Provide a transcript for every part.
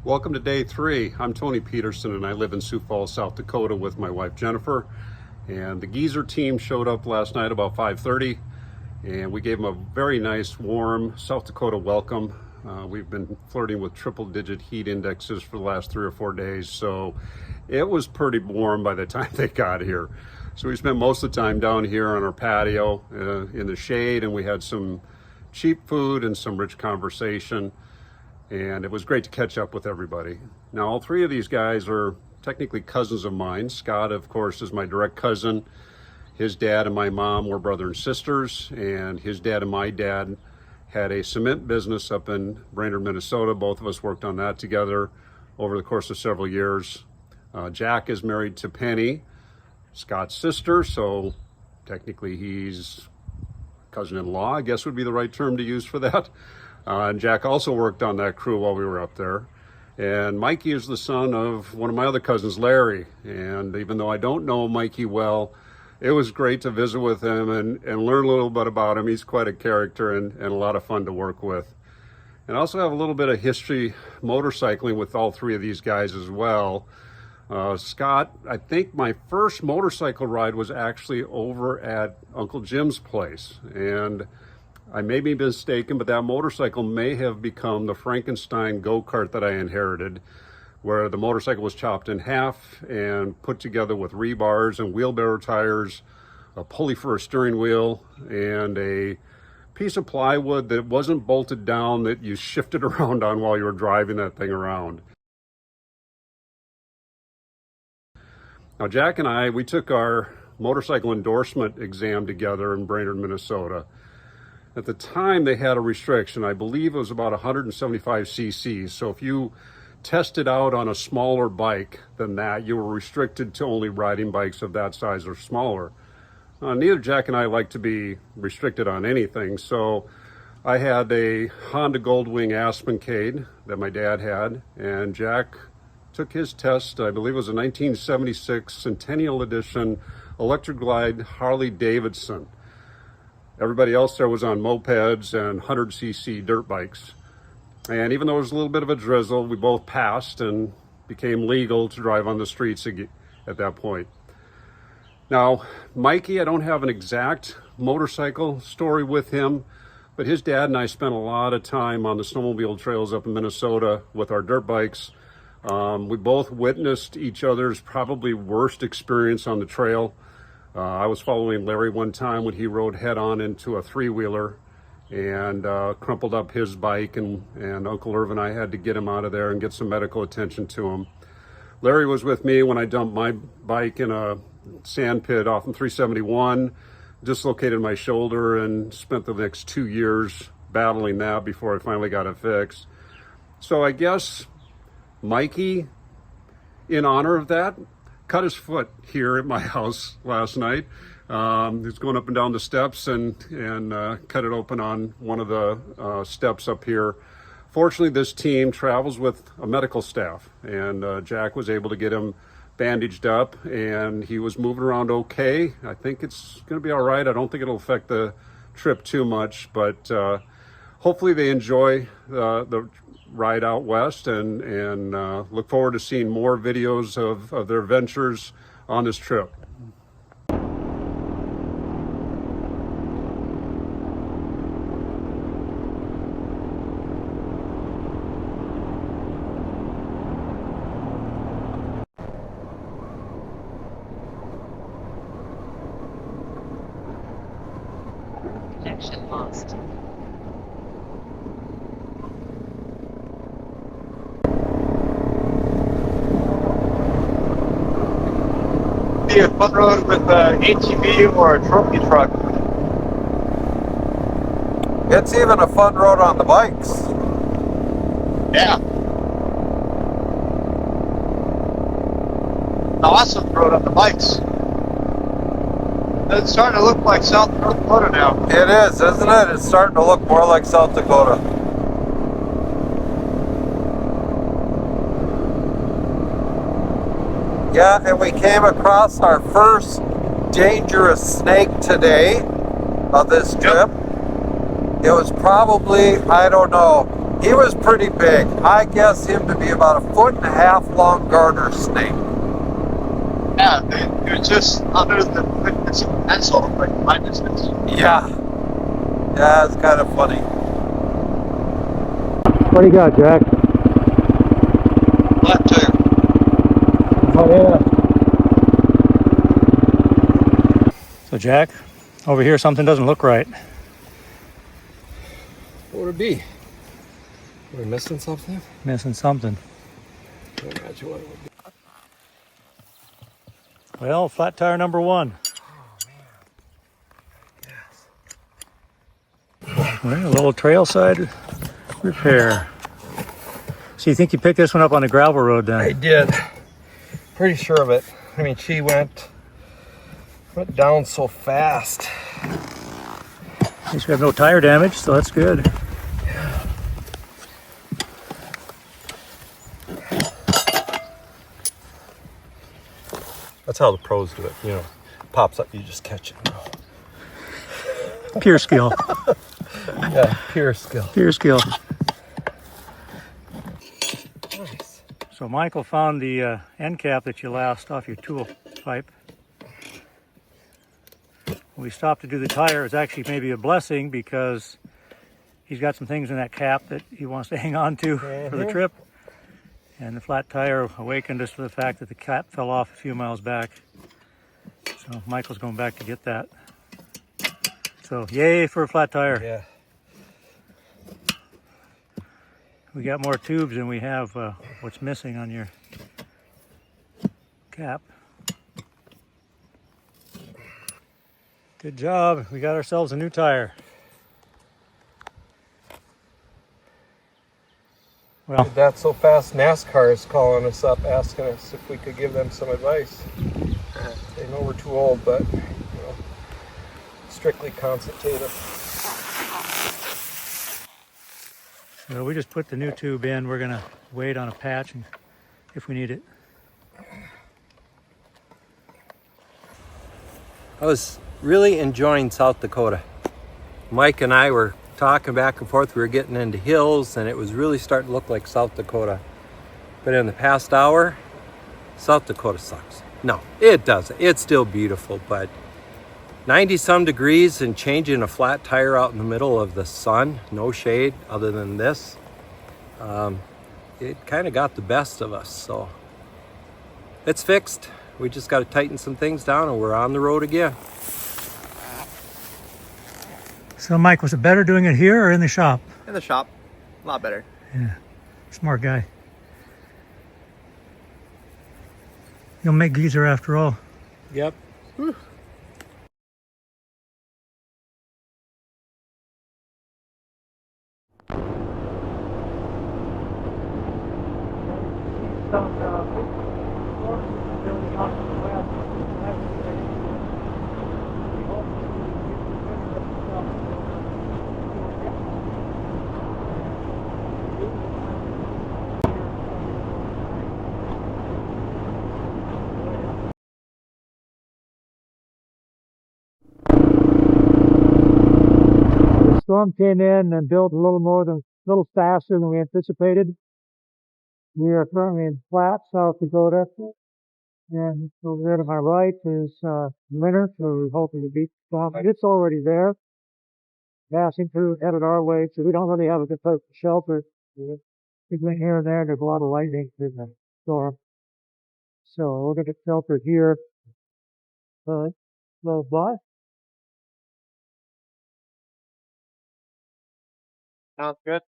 Welcome to day 3. I'm Tony Peterson and I live in Sioux Falls, South Dakota with my wife Jennifer. And the geezer team showed up last night about 5:30 and we gave them a very nice warm South Dakota welcome. We've been flirting with triple-digit heat indexes for the last 3 or 4 days, so it was pretty warm by the time they got here. So we spent most of the time down here on our patio in the shade, and we had some cheap food and some rich conversation. And it was great to catch up with everybody. Now, all 3 of these guys are technically cousins of mine. Scott, of course, is my direct cousin. His dad and my mom were brother and sisters, and his dad and my dad had a cement business up in Brainerd, Minnesota. Both of us worked on that together over the course of several years. Jack is married to Penny, Scott's sister, so technically he's cousin-in-law, I guess would be the right term to use for that. And Jack also worked on that crew while we were up there. And Mikey is the son of one of my other cousins, Larry. And even though I don't know Mikey well, it was great to visit with him and learn a little bit about him. He's quite a character and a lot of fun to work with. And I also have a little bit of history motorcycling with all 3 of these guys as well. Scott, I think my first motorcycle ride was actually over at Uncle Jim's place. And I may be mistaken, but that motorcycle may have become the Frankenstein go-kart that I inherited, where the motorcycle was chopped in half and put together with rebars and wheelbarrow tires, a pulley for a steering wheel, and a piece of plywood that wasn't bolted down that you shifted around on while you were driving that thing around. Now, Jack and I, we took our motorcycle endorsement exam together in Brainerd, Minnesota. At the time, they had a restriction. I believe it was about 175 cc's. So if you tested out on a smaller bike than that, you were restricted to only riding bikes of that size or smaller. Neither Jack and I like to be restricted on anything. So I had a Honda Goldwing Aspencade that my dad had, and Jack took his test. I believe it was a 1976 Centennial Edition Electric Glide Harley Davidson. Everybody else there was on mopeds and 100cc dirt bikes. And even though it was a little bit of a drizzle, we both passed and became legal to drive on the streets at that point. Now, Mikey, I don't have an exact motorcycle story with him, but his dad and I spent a lot of time on the snowmobile trails up in Minnesota with our dirt bikes. We both witnessed each other's probably worst experience on the trail. I was following Larry one time when he rode head-on into a 3-wheeler and crumpled up his bike, and Uncle Irv and I had to get him out of there and get some medical attention to him. Larry was with me when I dumped my bike in a sand pit off in 371, dislocated my shoulder, and spent the next 2 years battling that before I finally got it fixed. So I guess Mikey, in honor of that, cut his foot here at my house last night. He was going up and down the steps and cut it open on one of the steps up here. Fortunately, this team travels with a medical staff, and Jack was able to get him bandaged up, and he was moving around okay. I think it's going to be all right. I don't think it'll affect the trip too much, but hopefully they enjoy the ride out west and look forward to seeing more videos of their ventures on this trip. Connection lost. Be a fun road with an ATV or a trophy truck. It's even a fun road on the bikes. Yeah. An awesome road on the bikes. It's starting to look like South Dakota now. It is, isn't it? It's starting to look more like South Dakota. Yeah, and we came across our first dangerous snake today of this trip. It was probably, I don't know, He was pretty big. I guess him to be about 1.5 foot long garter snake. Yeah, they're just under the thickness of a pencil, like my distance. Yeah. Yeah, it's kind of funny. What do you got, Jack? Flat tire. Oh, yeah. So, Jack, over here something doesn't look right. What would it be? Are we missing something? Missing something. Can't imagine what it would be. Well, flat tire number 1. Well, a little trail side repair. So you think you picked this one up on the gravel road then? I did. Pretty sure of it. I mean, she went down so fast. At least we have no tire damage, so that's good. That's how the pros do it. You know, pops up, you just catch it. Pure skill. Yeah, pure skill. Pure skill. Nice. So Michael found the end cap that you lost off your tool pipe. When we stopped to do the tire, it's actually maybe a blessing because he's got some things in that cap that he wants to hang on to for the trip. And the flat tire awakened us to the fact that the cap fell off a few miles back. So Michael's going back to get that. So yay for a flat tire. Yeah. We got more tubes than we have what's missing on your cap. Good job. We got ourselves a new tire. Well, Did that so fast, NASCAR is calling us up, asking us if we could give them some advice. They know we're too old, but, you know, strictly consultative. so we just put the new tube in. We're gonna wait on a patch if we need it. I was really enjoying South Dakota. Mike and I were talking back and forth. We were getting into hills and it was really starting to look like South Dakota. But in the past hour, South Dakota sucks. No, it doesn't. It's still beautiful, but 90 some degrees and changing a flat tire out in the middle of the sun, no shade other than this, it kind of got the best of us. So it's fixed. We just got to tighten some things down and we're on the road again. So Mike, was it better doing it here or in the shop? In the shop, a lot better. Yeah, smart guy. You'll make geezer after all. Yep. Whew. The storm came in and built a little faster than we anticipated. We are currently in Platte, South Dakota, and over there to my right is winter, so we're hoping to beat the storm. It's already there, passing through, headed our way, so we don't really have a good place to shelter. We went here and there, and there's a lot of lightning in the storm. So we're going to shelter here, close by. Sounds good.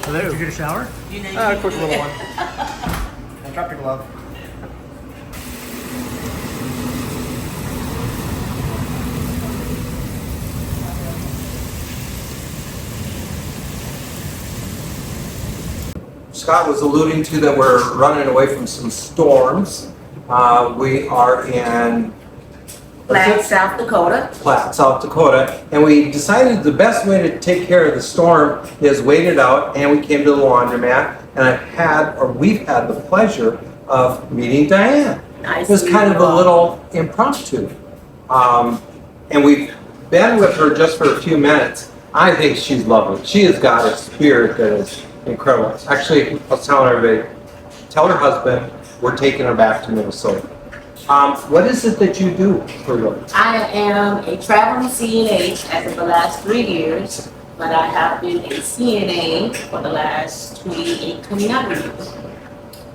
Did you get a shower? A quick little one. I dropped your glove. Scott was alluding to that we're running away from some storms. We are in Platte, South Dakota. Platte, South Dakota, and we decided the best way to take care of the storm is wait it out, and we came to the laundromat, and we've had the pleasure of meeting Diane. Nice It was kind of a little impromptu, and we've been with her just for a few minutes. I think she's lovely. She has got a spirit that is incredible. Actually, I was telling everybody, tell her husband we're taking her back to Minnesota. What is it that you do for work? I am a traveling CNA as of the last 3 years, but I have been a CNA for the last 29 years.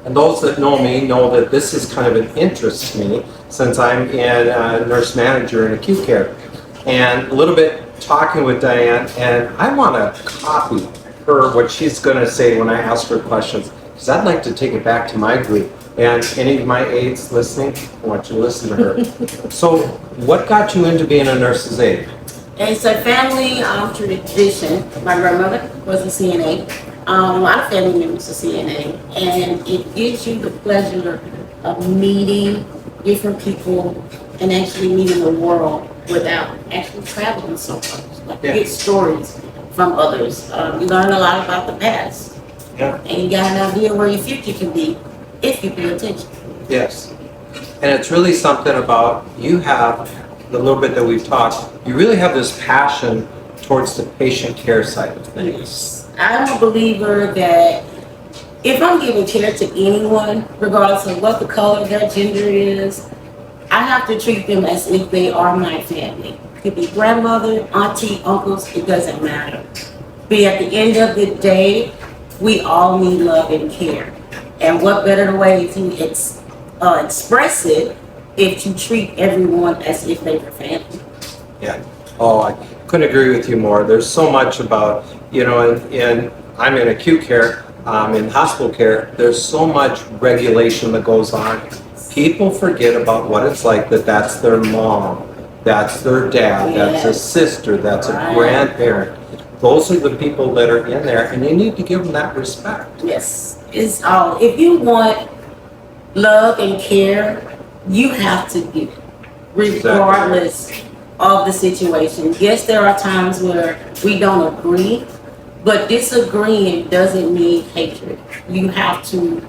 And those that know me know that this is kind of an interest to me since I'm in nurse manager in acute care. And a little bit talking with Diane, and I want to copy her, what she's going to say when I ask her questions, because I'd like to take it back to my group. And any of my aides listening, I want you to listen to her. So what got you into being a nurse's aide? It's a family tradition. My grandmother was a CNA. A lot of family members are CNA. And it gives you the pleasure of meeting different people and actually meeting the world without actually traveling so much. Like you get stories from others. You learn a lot about the past. Yeah. And you got an idea where your future can be if you pay attention. Yes. And it's really something about, you have, the little bit that we've talked, you really have this passion towards the patient care side of things. I'm a believer that if I'm giving care to anyone, regardless of what the color of their gender is, I have to treat them as if they are my family. It could be grandmother, auntie, uncles, it doesn't matter. But at the end of the day, we all need love and care. And what better way to express it if you treat everyone as if they were family? Yeah. Oh, I couldn't agree with you more. There's so much about, you know, and I'm in acute care, in hospital care, there's so much regulation that goes on. People forget about what it's like, that's their mom, that's their dad, that's a sister, that's a grandparent. Those are the people that are in there, and you need to give them that respect. Yes, it's all. If you want love and care, you have to give it, regardless of the situation. Yes, there are times where we don't agree, but disagreeing doesn't mean hatred. You have to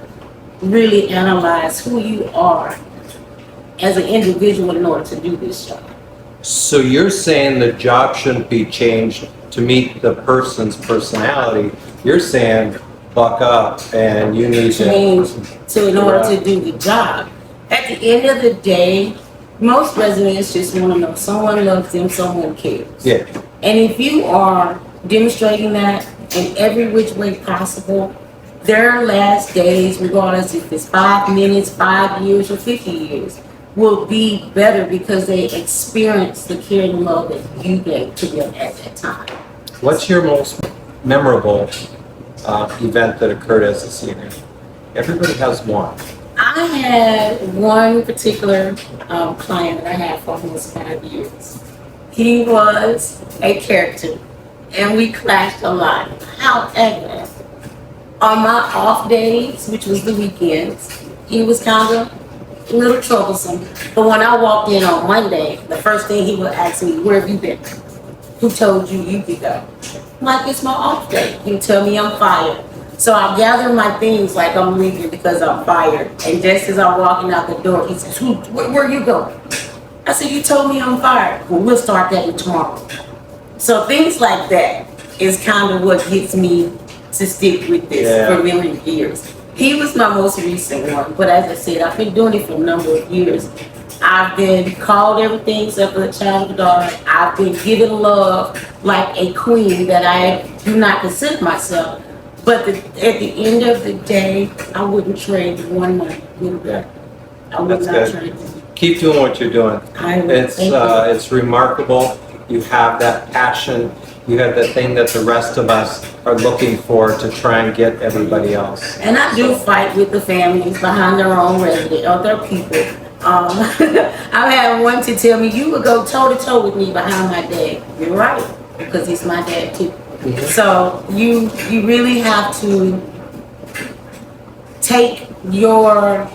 really analyze who you are as an individual in order to do this job. So you're saying the job shouldn't be changed to meet the person's personality. You're saying buck up and you need change to in order to do the job. At the end of the day, most residents just want to know someone loves them, someone cares. Yeah. And if you are demonstrating that in every which way possible, their last days, regardless if it's 5 minutes, 5 years, or 50 years, will be better because they experience the care and love that you gave to them at that time. What's your most memorable event that occurred as a CNA? Everybody has one. I had one particular client that I had for almost 5 years. He was a character, and we clashed a lot. However, on my off days, which was the weekends, he was kind of a little troublesome. But when I walked in on Monday, the first thing he would ask me, "Where have you been? Who told you you could go?" I'm like, "It's my off day." He would tell me I'm fired. So I gather my things like I'm leaving because I'm fired. And just as I'm walking out the door, he says, where are you going? I said, "You told me I'm fired." "Well, we'll start that tomorrow." So things like that is kind of what gets me to stick with this for many years. He was my most recent one, but as I said, I've been doing it for a number of years. I've been called everything except for a child of God. I've been given love like a queen that I do not consider myself. But at the end of the day, I wouldn't trade one month with that. I would not trade. Keep doing what you're doing. I will. It's remarkable. You have that passion. You have the thing that the rest of us are looking for to try and get everybody else. And I do fight with the families behind their own resident, or their people. I've had one to tell me, "You would go toe to toe with me behind my dad." You're right, because he's my dad too. So you really have to take your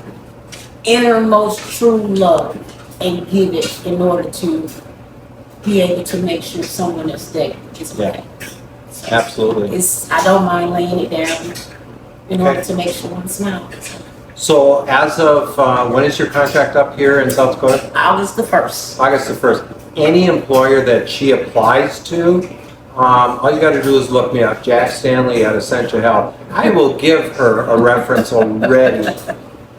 innermost true love and give it in order to be able to make sure someone else day is okay. So Absolutely. I don't mind laying it down in order Okay. to make sure one smiles. So as of, when is your contract up here in South Dakota? August the 1st. August the 1st. Any employer that she applies to, all you got to do is look me up, Jack Stanley at Essential Health. I will give her a reference already,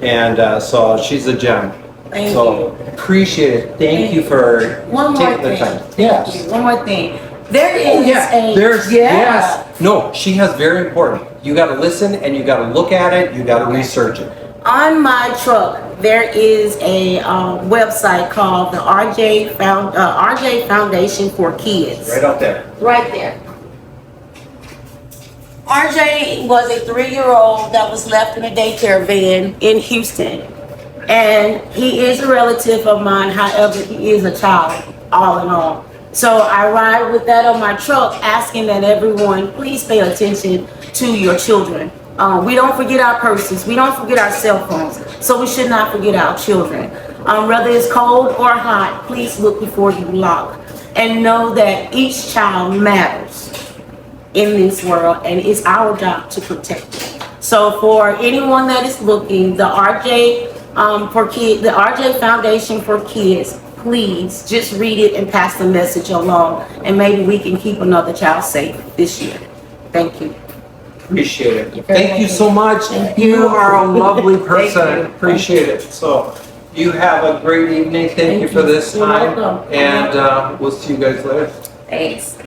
and so she's a gem. Thank So appreciate it. Thank you for One more taking the thing. time. Yes. One more thing. There is Oh yeah. There's yeah. yes. No, she has very important. You got to listen and you got to look at it. You got to research it. On my truck, there is a website called the RJ Foundation for Kids. Right up there. Right there. RJ was a 3-year-old that was left in a daycare van in Houston. And he is a relative of mine, however, he is a child, all in all. So I ride with that on my truck, asking that everyone please pay attention to your children. We don't forget our purses, we don't forget our cell phones, so we should not forget our children. Whether it's cold or hot, please look before you lock. And know that each child matters in this world, and it's our job to protect them. So for anyone that is looking, the RJ the RJ Foundation for Kids, please just read it and pass the message along, and maybe we can keep another child safe this year. Thank you. Appreciate it. Thank you so much. You are a lovely person. Appreciate it. So you have a great evening. Thank you for this You're time. welcome. And we'll see you guys later. Thanks.